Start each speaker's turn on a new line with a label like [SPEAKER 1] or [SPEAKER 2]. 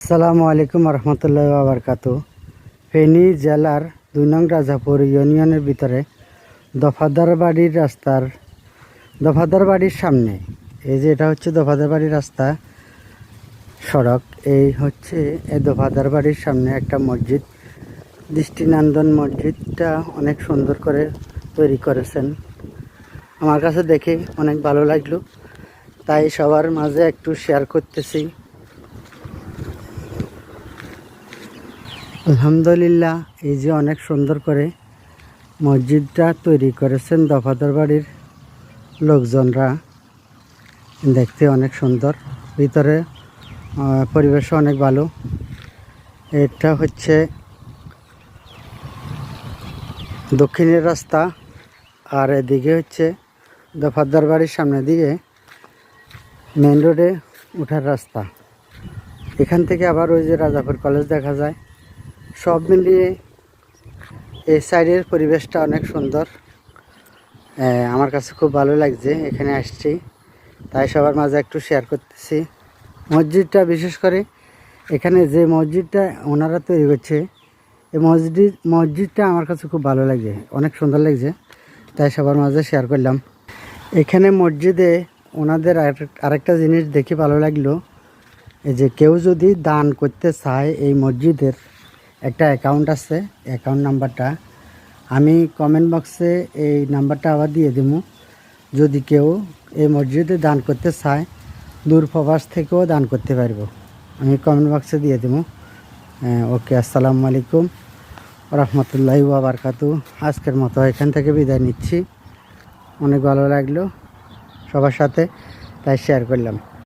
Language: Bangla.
[SPEAKER 1] আসসালামু আলাইকুম রহমতুল্লাহ বাবরকাতু। ফেনী জেলার ২ নং রাজাপুর ইউনিয়নের ভিতরে দফাদার বাড়ির সামনে, এই যে এটা হচ্ছে দফাদার বাড়ির রাস্তা সড়ক। এই হচ্ছে এই দফাদার বাড়ির সামনে একটা মসজিদ, দৃষ্টিনন্দন মসজিদটা অনেক সুন্দর করে তৈরি করেছেন। আমার কাছে দেখে অনেক ভালো লাগলো, তাই সবার মাঝে একটু শেয়ার করতেছি। আলহামদুলিল্লাহ, এই যে অনেক সুন্দর করে মসজিদটা তৈরি করেছেন দফাদার বাড়ির লোকজনরা, দেখতে অনেক সুন্দর। ভিতরে পরিবেশ অনেক ভালো। এটা হচ্ছে দক্ষিণের রাস্তা, আর এদিকে হচ্ছে দফাদার বাড়ির সামনের দিকে মেন রোডে ওঠার রাস্তা। এখান থেকে আবার ওই যে রাজাপুর কলেজ দেখা যায়। সব মিলিয়ে এই সাইডের পরিবেশটা অনেক সুন্দর। আমার কাছে খুব ভালো লাগছে, এখানে আসছি তাই সবার মাঝে একটু শেয়ার করতেছি। মসজিদটা বিশেষ করে এখানে যে মসজিদটা ওনারা তৈরি করছে, এই মসজিদটা আমার কাছে খুব ভালো লাগছে, অনেক সুন্দর লাগছে, তাই সবার মাঝে শেয়ার করলাম। এখানে মসজিদে ওনাদের আরেকটা জিনিস দেখে ভালো লাগলো, এই যে কেউ যদি দান করতে চায়, এই মসজিদের একটা অ্যাকাউন্ট আছে, অ্যাকাউন্ট নাম্বারটা আমি কমেন্ট বক্সে এই নাম্বারটা আবার দিয়ে দেব। যদি কেউ এই মসজিদে দান করতে চায়, দূর প্রবাস থেকেও দান করতে পারবো, আমি কমেন্ট বক্সে দিয়ে দেবো। ওকে, আসসালামু আলাইকুম রহমতুল্লাহি ওয়া বারাকাতুহু। আজকের মতো এখান থেকে বিদায় নিচ্ছি। অনেক ভালো লাগলো সবার সাথে, তাই শেয়ার করলাম।